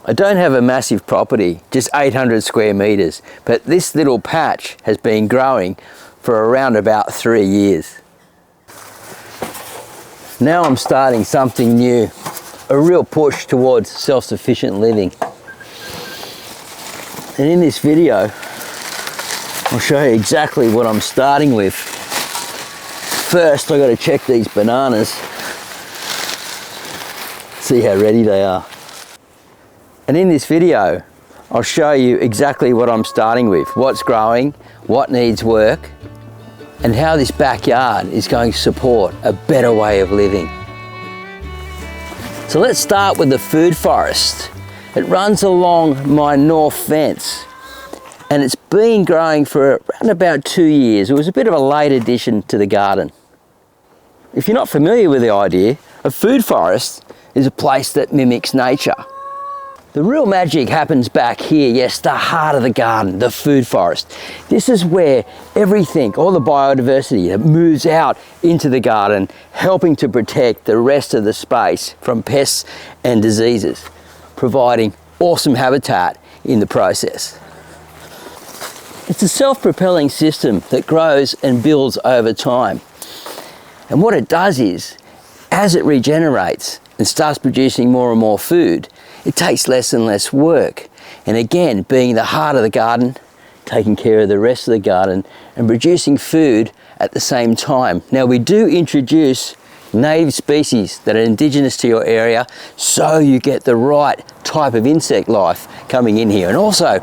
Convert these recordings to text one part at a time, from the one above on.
I don't have a massive property, just 800 square meters, but this little patch has been growing for around about 3 years. Now I'm starting something new, a real push towards self-sufficient living. And in this video, I'll show you exactly what I'm starting with. First, I've got to check these bananas, see how ready they are. And in this video, I'll show you exactly what I'm starting with, what's growing, what needs work, and how this backyard is going to support a better way of living. So let's start with the food forest. It runs along my north fence, and it's been growing for around about 2 years. It was a bit of a late addition to the garden. If you're not familiar with the idea, a food forest is a place that mimics nature. The real magic happens back here, yes, the heart of the garden, the food forest. This is where everything, all the biodiversity that moves out into the garden, helping to protect the rest of the space from pests and diseases, providing awesome habitat in the process. It's a self-propelling system that grows and builds over time. And what it does is, as it regenerates and starts producing more and more food, it takes less and less work. And again, being the heart of the garden, taking care of the rest of the garden and producing food at the same time. Now, we do introduce native species that are indigenous to your area, so you get the right type of insect life coming in here, and also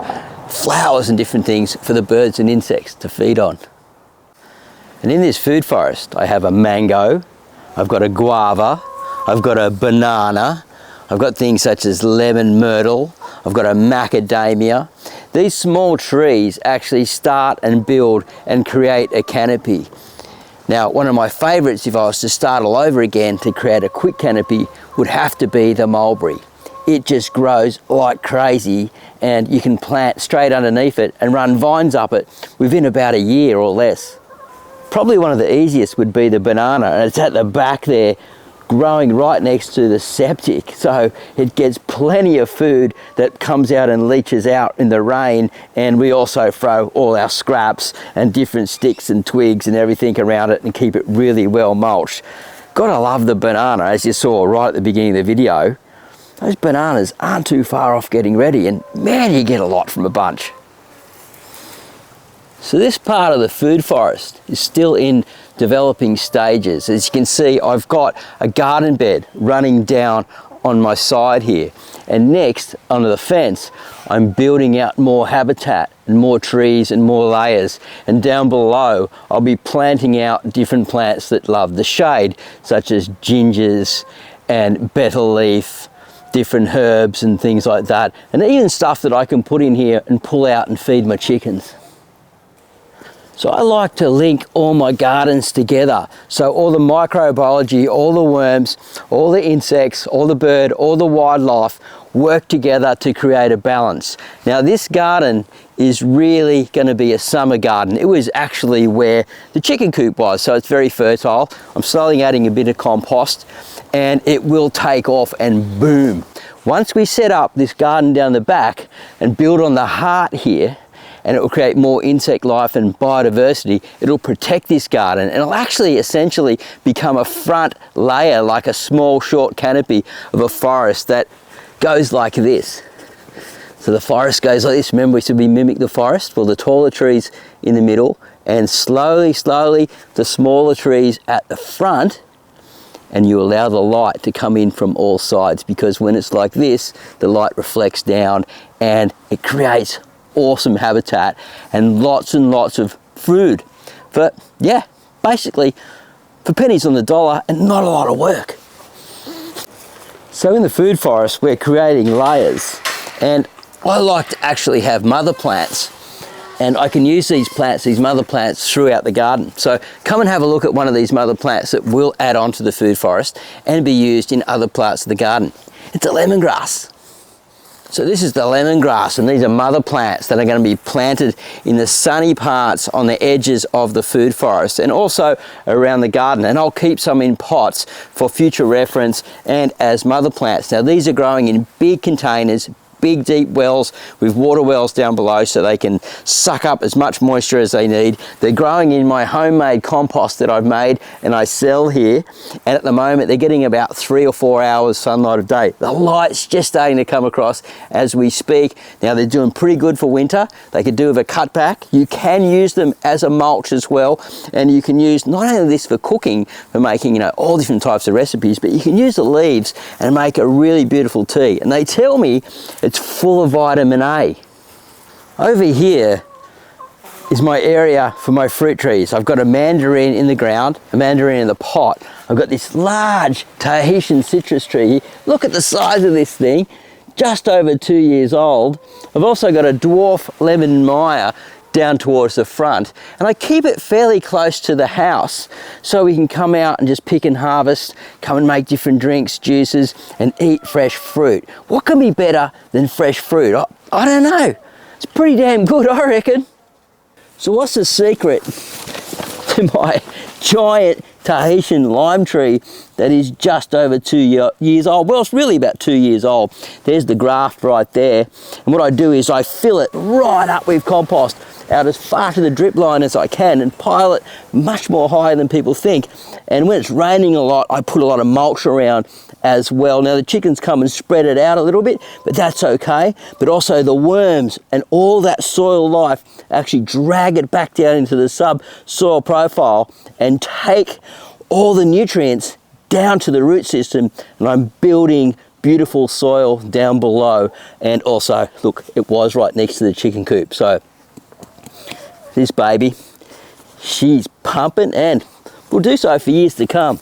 flowers and different things for the birds and insects to feed on. And in this food forest, I have a mango, I've got a guava, I've got a banana, I've got things such as lemon myrtle, I've got a macadamia. These small trees actually start and build and create a canopy. Now, one of my favorites, if I was to start all over again to create a quick canopy, would have to be the mulberry. It just grows like crazy, and you can plant straight underneath it and run vines up it within about a year or less. Probably one of the easiest would be the banana, and it's at the back there, growing right next to the septic, so it gets plenty of food that comes out and leaches out in the rain. And we also throw all our scraps and different sticks and twigs and everything around it and keep it really well mulched. Gotta love the banana, as you saw right at the beginning of the video. Those bananas aren't too far off getting ready, and man, you get a lot from a bunch. So this part of the food forest is still in developing stages. As you can see, I've got a garden bed running down on my side here. And next, under the fence, I'm building out more habitat and more trees and more layers. And down below, I'll be planting out different plants that love the shade, such as gingers and betel leaf, different herbs and things like that. And even stuff that I can put in here and pull out and feed my chickens. So I like to link all my gardens together. So all the microbiology, all the worms, all the insects, all the bird, all the wildlife work together to create a balance. Now this garden is really going to be a summer garden. It was actually where the chicken coop was, so it's very fertile. I'm slowly adding a bit of compost and it will take off and boom. Once we set up this garden down the back and build on the heart here, and it will create more insect life and biodiversity, it'll protect this garden, and it'll actually essentially become a front layer, like a small short canopy of a forest that goes like this. So the forest goes like this. Remember, we said we mimic the forest? Well, the taller trees in the middle, and slowly, the smaller trees at the front, and you allow the light to come in from all sides, because when it's like this, the light reflects down and it creates awesome habitat and lots of food for, yeah, basically for pennies on the dollar and not a lot of work. So in the food forest, we're creating layers, and I like to actually have mother plants, and I can use these plants, these mother plants, throughout the garden. So come and have a look at one of these mother plants that will add on to the food forest and be used in other parts of the garden. It's a lemongrass. So this is the lemongrass, and these are mother plants that are going to be planted in the sunny parts on the edges of the food forest and also around the garden. And I'll keep some in pots for future reference and as mother plants. Now these are growing in big containers, big deep wells with water wells down below so they can suck up as much moisture as they need. They're growing in my homemade compost that I've made and I sell here, and at the moment they're getting about 3 or 4 hours sunlight a day. The light's just starting to come across as we speak. Now they're doing pretty good for winter. They could do with a cutback. You can use them as a mulch as well, and you can use not only this for cooking, for making, you know, all different types of recipes, but you can use the leaves and make a really beautiful tea. And they tell me it's full of vitamin A. Over here is my area for my fruit trees. I've got a mandarin in the ground, a mandarin in the pot. I've got this large Tahitian citrus tree here. Look at the size of this thing, just over 2 years old. I've also got a dwarf lemon mire down towards the front, and I keep it fairly close to the house so we can come out and just pick and harvest, come and make different drinks, juices, and eat fresh fruit. What can be better than fresh fruit? I don't know. It's pretty damn good, I reckon. So what's the secret to my giant Tahitian lime tree that is just over 2 years old? Well, it's really about 2 years old. There's the graft right there. And what I do is I fill it right up with compost out as far to the drip line as I can and pile it much more higher than people think. And when it's raining a lot, I put a lot of mulch around as well. Now the chickens come and spread it out a little bit, but that's okay. But also the worms and all that soil life actually drag it back down into the subsoil profile and take all the nutrients down to the root system, and I'm building beautiful soil down below. And also, look, it was right next to the chicken coop. So this baby, she's pumping and will do so for years to come.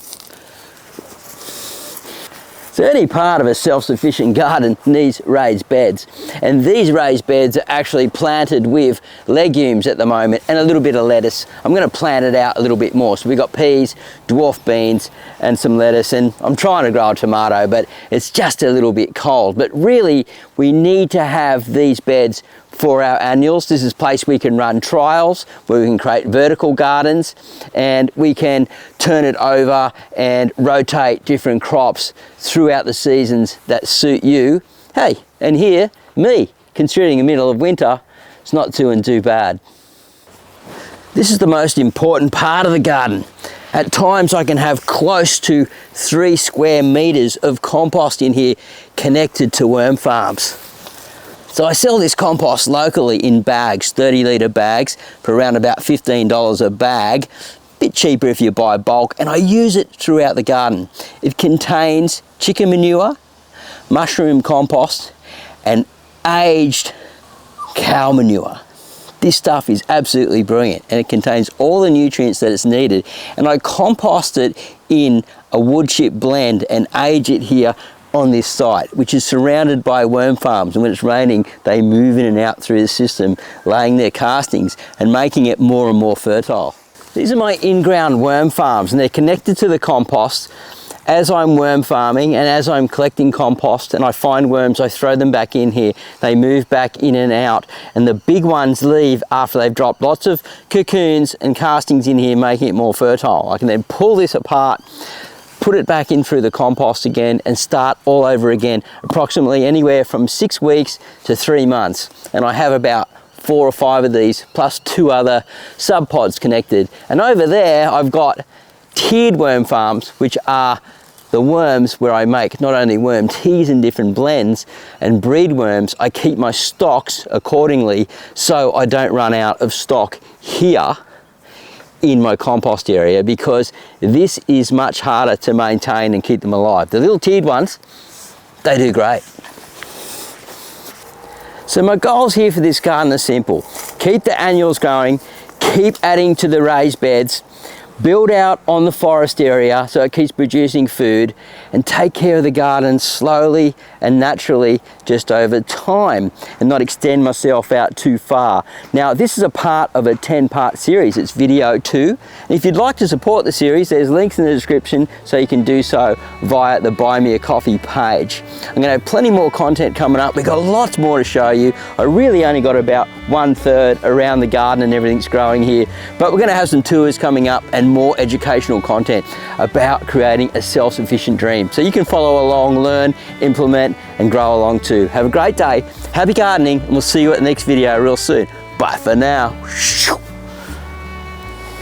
So any part of a self-sufficient garden needs raised beds, and these raised beds are actually planted with legumes at the moment and a little bit of lettuce. I'm going to plant it out a little bit more. So we've got peas, dwarf beans and some lettuce, and I'm trying to grow a tomato, but it's just a little bit cold. But really we need to have these beds for our annuals. This is a place we can run trials where we can create vertical gardens, and we can turn it over and rotate different crops throughout the seasons that suit you. Hey, and here, me, considering the middle of winter, it's not too bad. This is the most important part of the garden. At times I can have close to 3 square meters of compost in here connected to worm farms. So I sell this compost locally in bags, 30-litre bags, for around about $15 a bag. Bit cheaper if you buy bulk, and I use it throughout the garden. It contains chicken manure, mushroom compost, and aged cow manure. This stuff is absolutely brilliant, and it contains all the nutrients that it's needed. And I compost it in a wood chip blend and age it here on this site, which is surrounded by worm farms, and when it's raining they move in and out through the system, laying their castings and making it more and more fertile. These are my in-ground worm farms, and they're connected to the compost. As I'm worm farming and as I'm collecting compost and I find worms, I throw them back in here. They move back in and out, and the big ones leave after they've dropped lots of cocoons and castings in here, making it more fertile. I can then pull this apart, put it back in through the compost again, and start all over again, approximately anywhere from 6 weeks to 3 months. And I have about 4 or 5 of these, plus 2 other sub pods connected. And over there I've got tiered worm farms, which are the worms where I make not only worm teas in different blends and breed worms. I keep my stocks accordingly so I don't run out of stock here in my compost area, because this is much harder to maintain and keep them alive. The little tiered ones, they do great. So my goals here for this garden are simple. Keep the annuals going, keep adding to the raised beds, build out on the forest area so it keeps producing food, and take care of the garden slowly and naturally just over time, and not extend myself out too far. Now this is a part of a 10-part series. It's video 2. And if you'd like to support the series, there's links in the description so you can do so via the Buy Me a Coffee page. I'm going to have plenty more content coming up. We've got lots more to show you. I really only got about 1/3 around the garden and everything's growing here, but we're going to have some tours coming up and and more educational content about creating a self-sufficient dream. So you can follow along, learn, implement, and grow along too. Have a great day, happy gardening, and we'll see you at the next video real soon. Bye for now.